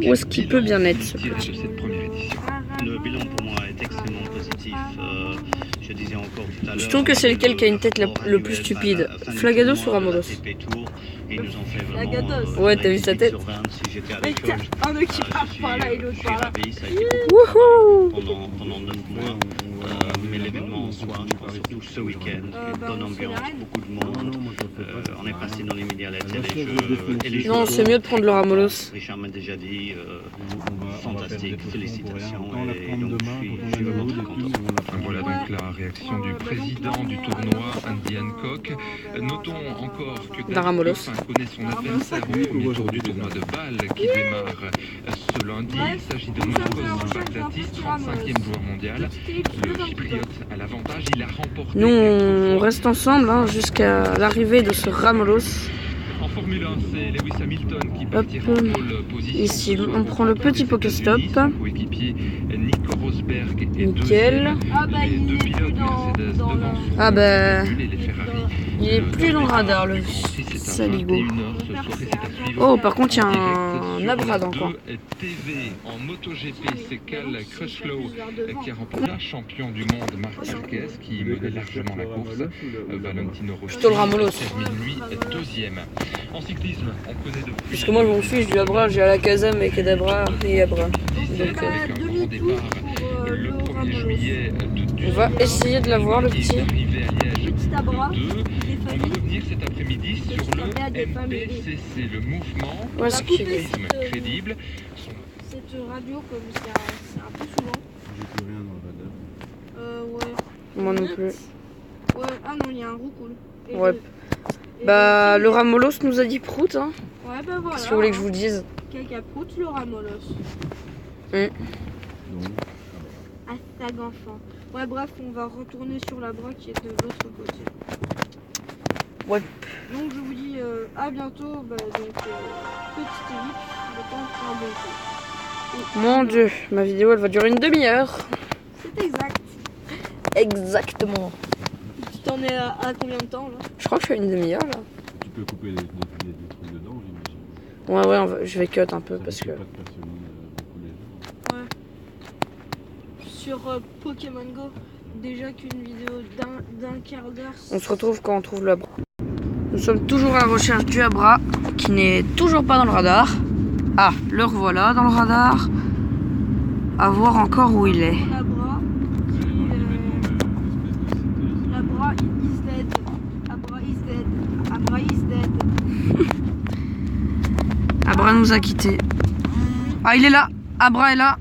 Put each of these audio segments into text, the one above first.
où est-ce qu'il peut bien être ce petit? Le bilan pour moi est extrêmement positif. Je disais encore tout à l'heure. Je trouve que c'est lequel qui a une tête le plus stupide, Flagados ou Ramolos? Flagados. Ouais, t'as vu sa tête? Un œil qui part par là et l'autre par là. Wouhou! Pendant 9 mois. Mais l'événement en soi, je pense surtout ce week-end, une bonne ambiance, beaucoup de monde. On est passé dans les médias, la télé, et les Non, c'est mieux de prendre le Ramolos. Richard m'a déjà dit, fantastique, félicitations. Et donc, je suis vraiment très content. Voilà donc la réaction du président du tournoi, Andy Hancock. Notons encore que David Goffin connaît son adversaire au premier tour du tournoi de Bâle qui démarre ce lundi. Il s'agit de Nikos Baghdatis, 35e joueur mondial. Le chypriote a l'avantage, il a remporté. Nous, on reste ensemble hein, jusqu'à l'arrivée de ce Ramolos. En Formule 1, c'est Lewis Hamilton qui partira en pole position. Ici, on prend le petit Pokéstop. Coéquipier Nico Rosberg et nickel. deux pilotes Mercedes devant. Ah bah, Les Ferrari. il est plus dans le radar le saligo. Oh, par contre, il y a un Abrad encore. TV en MotoGP, c'est Cal Crutchlow qui a remporté la champion du monde Marc Marquez qui menait largement la course. Valentino Rossi termine lui deuxième. En cyclisme, on connaît depuis. Parce que moi, je m'en fiche du Abra, j'ai Alakazam et Kadabra et Abra. Donc, avec un grand départ le 1er juillet de on va essayer de l'avoir le petit. Petit Abra. On va revenir cet après-midi sur le MPCC, le mouvement Où est-ce qu'il est? cyclisme crédible. Cette radio, comme c'est un peu souvent. J'ai plus rien dans le radar. Ouais. Moi non plus. Ouais, ah non, il y a un roucoule. Ouais. Bah, le Ramolos nous a dit prout, hein. Ouais, bah voilà. Qu'est-ce que vous voulez que je vous dise? Caca prout, le Ramolos. Donc, Ah, tag enfant. Ouais, bref, on va retourner sur la bras qui est de l'autre côté. Ouais. Donc, je vous dis à bientôt. Bah, donc, petite ellipse, le temps pour un bon coup. Mon dieu, ma vidéo elle va durer une demi-heure. C'est exact. Exactement. Tu t'en es à combien de temps là? Je crois que je fais une demi-heure là. tu peux couper des trucs dedans, j'imagine. Ouais, je vais cut un peu parce que. Pas de passionner beaucoup les gens. Ouais. Sur Pokémon Go, déjà qu'une vidéo d'un quart d'heure. On se retrouve quand on trouve le Abra. Nous sommes toujours à la recherche du Abra qui n'est toujours pas dans le radar. Ah, le revoilà dans le radar. À voir encore où il est. L'Abra is dead. Abra is dead. Abra is dead. Abra nous a quittés. Ah, il est là. Abra est là.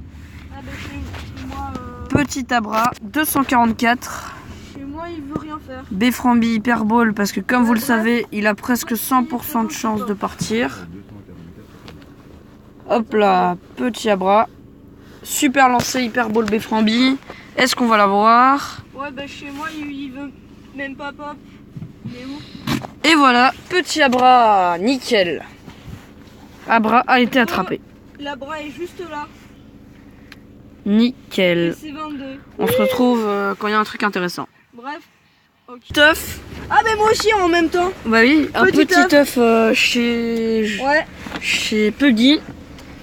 Ah bah chez moi, Petit Abra, 244. chez moi, il veut rien faire. Beframbi Hyperball parce que comme vous le savez, il a presque 100% de chance de partir. Hop là, petit Abra. Super lancé Hyperball Beframbi. Est-ce qu'on va l'avoir? Ouais, bah chez moi, il veut même pas pop. Il est où? Et voilà, petit Abra, nickel. Abra a été attrapé. L'Abra est juste là. Nickel. Et c'est 22. On se retrouve quand il y a un truc intéressant. Bref. Ok. Teuf. Ah, mais moi aussi en même temps. Bah oui, un Petit petit teuf Ouais. chez Puggy.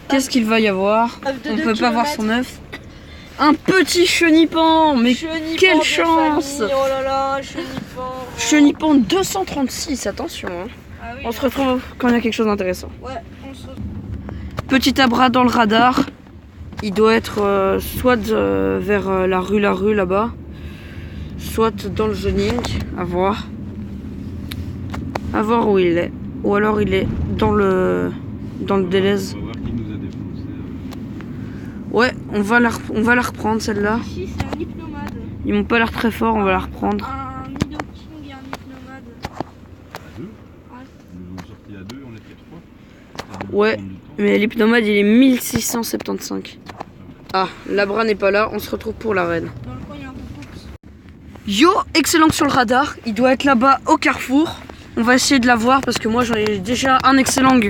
Qu'est-ce qu'il va y avoir? On peut pas voir son œuf. Un petit chenipan, mais Chenipan quelle de chance! famille. Oh là là, chenipan. Chenipan 236, attention. Hein. Ah oui. On se retrouve quand il y a quelque chose d'intéressant. Ouais, on se retrouve. Petit Abra dans le radar. Il doit être soit vers la rue là-bas, soit dans le zoning. À voir. À voir où il est. Ou alors il est dans le Deleuze. On va voir qui nous a défoncé. Ouais, on va la reprendre celle-là. Ici, c'est un hypnomade. Ils m'ont pas l'air très fort, on va la reprendre. Un Nidoking et un hypnomade. À deux. Ouais. Ils nous ont sorti à deux, on était trois. Ouais, mais l'hypnomade il est 1675. Ah, l'Abra n'est pas là, on se retrouve pour l'arène. Dans le coin, il y a un Roucoux. Yo, excellent sur le radar, il doit être là-bas au carrefour. On va essayer de la voir parce que moi j'en ai déjà un excellent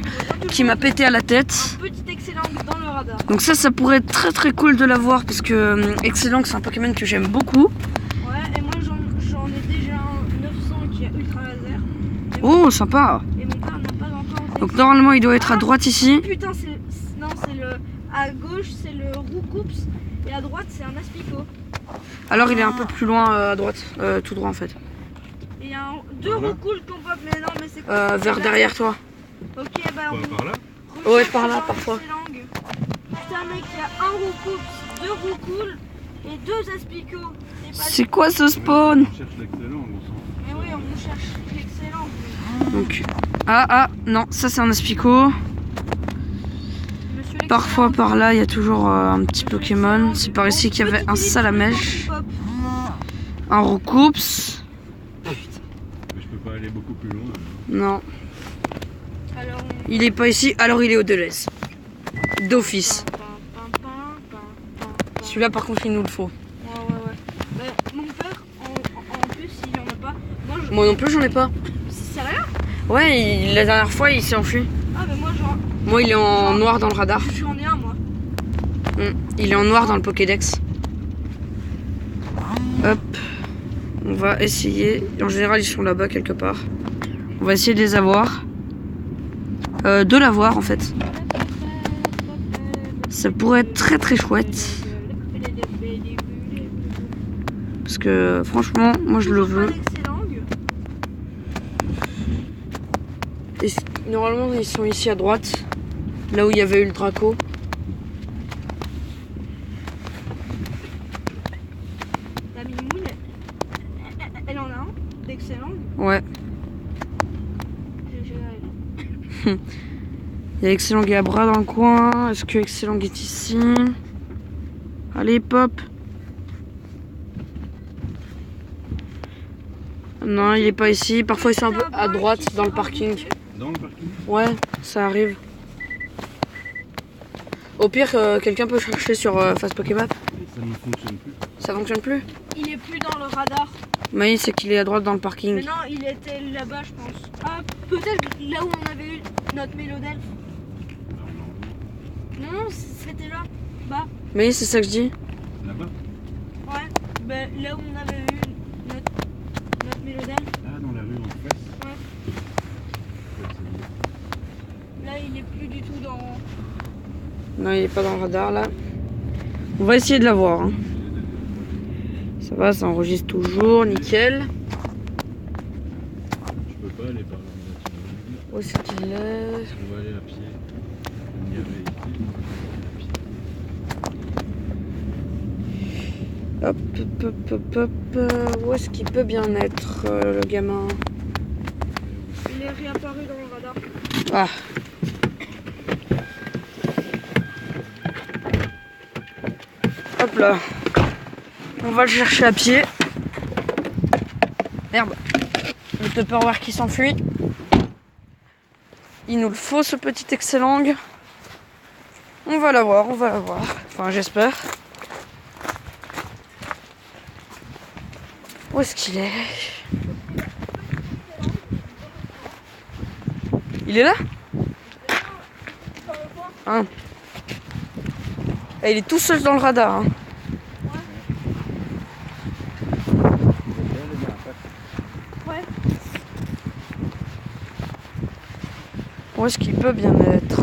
qui m'a pété à la tête. Petit excellent dans le radar. Donc ça pourrait être très très cool de la voir parce que excellent c'est un Pokémon que j'aime beaucoup. Ouais, et moi j'en ai déjà un 900 qui a ultra laser. Oh, sympa. Et mon père n'a pas encore Donc normalement il doit être à droite ici. Putain, non, c'est le... À gauche, c'est le Roucoups. Et à droite, c'est un Aspico. Alors il est un peu plus loin à droite, tout droit en fait. Et il y a deux Roucoups qu'on pop, mais non, mais c'est quoi Vers derrière toi. Ok, bah Quoi, par là? Ouais, par là, parfois. Putain, mec, il y a un Roucoups, deux Roucouls et deux Aspico. C'est quoi ce spawn? On cherche l'excellent, on s'en fout. Mais oui, on cherche l'excellent. Donc, non, ça c'est un Aspico. Parfois par là il y a toujours un petit Pokémon. C'est par ici qu'il y avait un Salamèche, un Roucoups. Mais je peux pas aller beaucoup plus loin. Non, Alors, il est pas ici, alors il est au Deleuze. D'office. Celui-là par contre il nous le faut. Ouais. Bah, mon père, en plus, il en a pas. Moi non plus j'en ai pas. C'est sérieux? Ouais, la dernière fois il s'est enfui. Ah, mais moi, genre, Moi il est en noir dans le radar. j'en ai un, moi. Il est en noir dans le Pokédex. Hop. On va essayer. En général ils sont là-bas quelque part. On va essayer de les avoir. De l'avoir en fait. Ça pourrait être très très chouette. Parce que franchement, moi je le veux. Et normalement ils sont ici à droite. Là où il y avait eu le Draco. La Mimoun, elle en a un d'excellent. Ouais. Il y a Excellent Gabra dans le coin. Est-ce que Excellent est ici? Allez, pop. Non, il est pas ici. Parfois, ils sont un peu à droite dans le parking. Dans le parking? Ouais, ça arrive. Au pire, quelqu'un peut chercher sur Fast Pokémon. Ça ne fonctionne plus. Ça fonctionne plus? Il est plus dans le radar. Mais c'est qu'il est à droite dans le Mais parking. non, il était là-bas, je pense. Ah, peut-être là où on avait eu notre Mélodel. Non, c'était là. Bah, Mais c'est ça que je dis. Là-bas? ouais. Bah, là où on avait eu notre Mélodel. Ah, dans la rue en face? Ouais. Là, il est plus du tout dans... Non, il est pas dans le radar là. On va essayer de l'avoir. Hein. Ça va, ça enregistre toujours, nickel. Je peux pas aller par là. Où est-ce qu'il est? On va aller à pied. On y avait été, on va aller à pied. Hop. Où est-ce qu'il peut bien être, le gamin? Il est réapparu dans le radar. Ah. Hop là. On va le chercher à pied. Merde. Le Tupperware qui s'enfuit. Il nous le faut ce petit excellent. On va l'avoir, on va l'avoir. Enfin j'espère. Où est-ce qu'il est? Il est là? Hein. Et il est tout seul dans le radar. Hein. Ouais. Où est-ce qu'il peut bien être?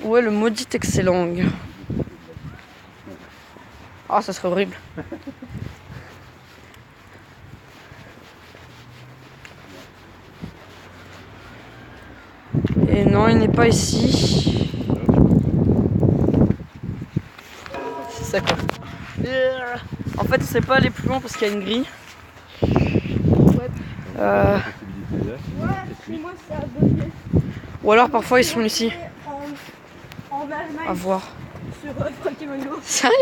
Où est le maudit excellent? Ah, ça serait horrible. Et non, il n'est pas ici. C'est ça quoi. En fait, on sait pas aller plus loin parce qu'il y a une grille. Ouais, moi ça a bugué. Ou alors parfois ils sont ici. En Allemagne, À voir. sur Pokémon Go. Sérieux?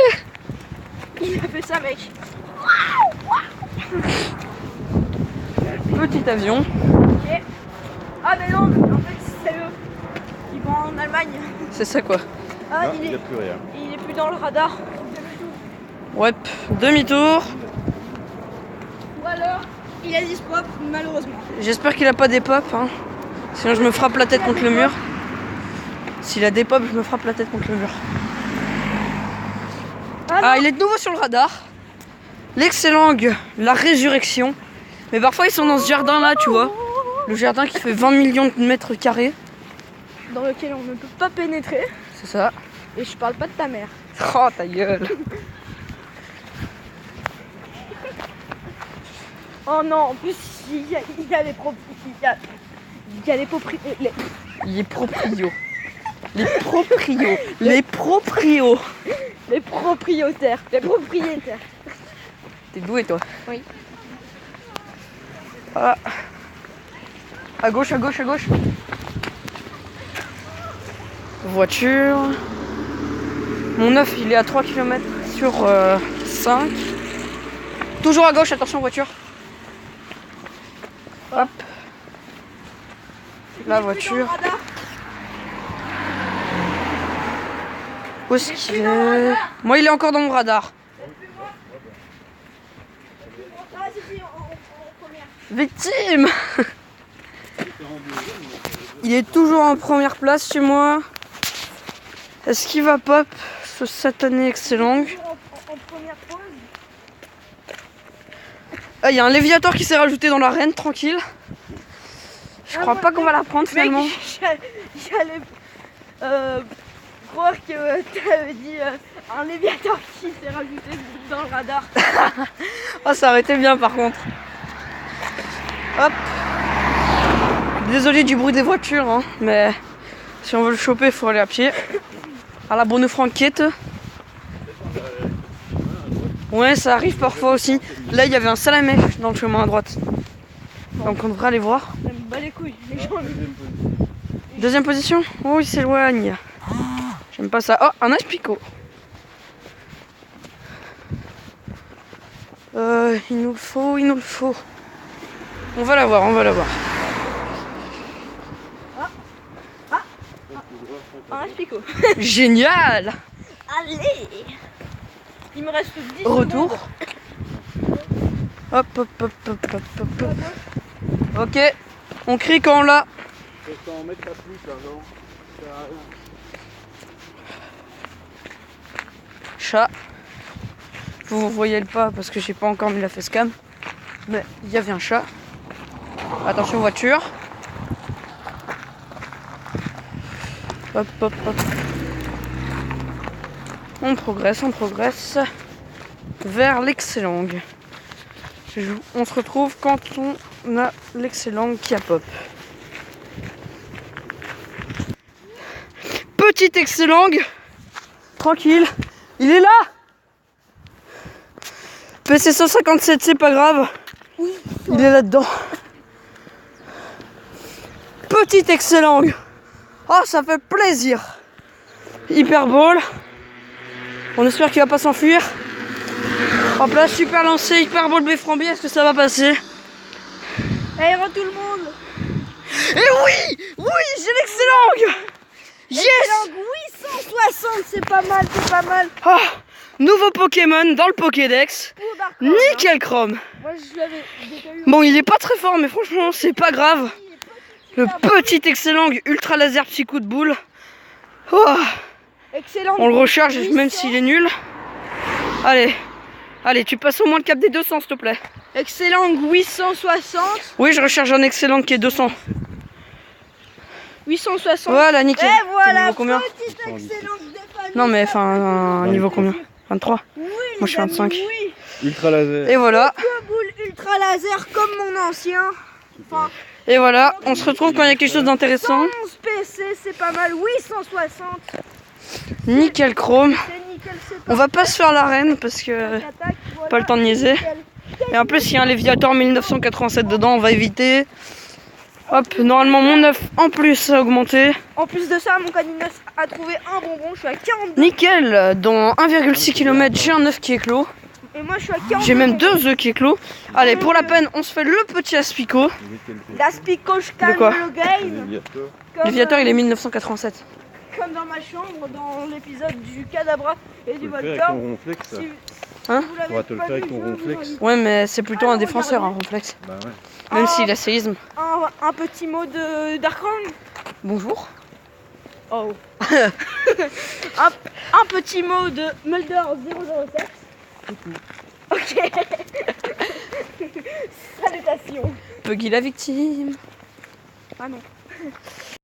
Il a fait ça, mec. Petit avion. Ok. Ah, mais non, en fait, c'est eux qui vont en Allemagne. C'est ça quoi. Ah, Ah, il n'y a plus rien. il est plus dans le radar. Ouais, demi-tour. Ou alors, il a dit pop, malheureusement. J'espère qu'il a pas des pop. Hein. Sinon je me frappe la tête contre le mur. S'il a des pop, je me frappe la tête contre le mur. Ah, il est de nouveau sur le radar. L'excellent, la résurrection. Mais parfois ils sont dans ce jardin là, tu vois. Le jardin qui fait 20 millions de mètres carrés. Dans lequel on ne peut pas pénétrer. C'est ça. Et je parle pas de ta mère. Oh ta gueule. Oh non, en plus il y a les propriétaires. Il y a les propriétaires. Les proprios. Les proprios. Les proprios. Les propriétaires. Les propriétaires. T'es doué toi. Oui. Voilà. À gauche, à gauche, à gauche. Voiture. Mon 9 il est à 3 km sur 5. Toujours à gauche, attention voiture. Hop. La voiture. Où est-ce qu'il est? Moi il est encore dans mon radar. Victime. Il est toujours en première place chez moi. Est-ce qu'il va pop ce satané excellent? En première pause. Ah, il y a un léviator qui s'est rajouté dans l'arène, tranquille. Je crois pas qu'on va la prendre finalement. J'allais croire que tu avais dit un léviator qui s'est rajouté dans le radar. Oh, ça aurait été bien par contre. Hop. Désolé du bruit des voitures, hein, mais si on veut le choper, il faut aller à pied. À la bonne franquette. Ouais, ça arrive parfois aussi. Là, il y avait un salamèche dans le chemin à droite. Donc on devrait aller voir. Ça me bat les couilles. Les gens, Deuxième position. Oh, il s'éloigne. J'aime pas ça. Oh, un aspicot. Il nous le faut, il nous le faut. On va la voir, on va la voir. un aspicot. Génial. Allez. Il me reste 10 Retour. secondes. Hop, hop, hop, hop, hop, hop, hop. Ok, on crie quand on l'a. Faut t'en mettre pas plus, là, non? Ça sert à rien. Chat. Vous voyez le pas parce que j'ai pas encore mis la facecam. Mais il y avait un chat. Attention voiture. Hop, hop, hop. On progresse vers l'excellent. On se retrouve quand on a l'excellent qui a pop. Petit excellent. Tranquille. Il est là. PC 157, c'est pas grave. Il est là-dedans. Petit excellent. Oh, ça fait plaisir. Hyperball. On espère qu'il va pas s'enfuir. Hop là, super lancé, hyperball Bframbi, est-ce que ça va passer? Allez, re tout le monde. Et oui, j'ai l'excellent. Yes. Excellent, 860, c'est pas mal, c'est pas mal. Ah, nouveau Pokémon dans le Pokédex. Pour Darkrai, Nickel Chrome. Moi je l'avais déjà eu. Bon, il est pas très fort, mais franchement, c'est pas grave. Le petit excellent ultra laser petit coup de boule. Oh, Excellent. on le recharge 800. même s'il est nul. Allez, tu passes au moins le cap des 200 s'il te plaît. Excellent, 860. Oui, je recharge un excellent qui est 200. 860. Voilà, nickel. Et T'es voilà, niveau combien? petit excellent de famille. Non mais enfin, un niveau combien? 23. Oui, Moi, je suis les amis, 25. Oui. Ultra laser. Et voilà. Deux boules ultra laser comme mon ancien. Enfin, Et voilà, on se retrouve quand il y a quelque chose d'intéressant. 11 PC, c'est pas mal. 860. Nickel Chrome. C'est nickel, c'est On va pas se faire l'arène parce que attaque, voilà. pas le temps de niaiser. Et en plus, il y a un Léviator 1987 dedans, on va éviter. Hop, normalement mon 9 en plus a augmenté. En plus de ça, mon caninos a trouvé un bonbon. Je suis à 42. Nickel, dans 1,6 km, j'ai un œuf qui éclot. Et moi, je suis à 42. J'ai même 2 œufs qui éclos. Allez, pour la peine, on se fait le petit aspicot. L'aspico, je calme quoi le game. Comme, Léviator, il est 1987. Comme dans ma chambre, dans l'épisode du Cadabra et du Tu le fais avec Voltor. ton ronflex, ça. Si- Hein vous l'avez Tu pourras te le pas faire avec vu, ton je vous ronflex. invite. Ouais, mais c'est plutôt un défenseur, un Ronflex. Bah ouais. Même Ah. s'il a séisme. Un petit mot de Darkrai. Bonjour. Oh. un petit mot de Mulder 007. Ok. Salutations. Puggy la victime. Ah non.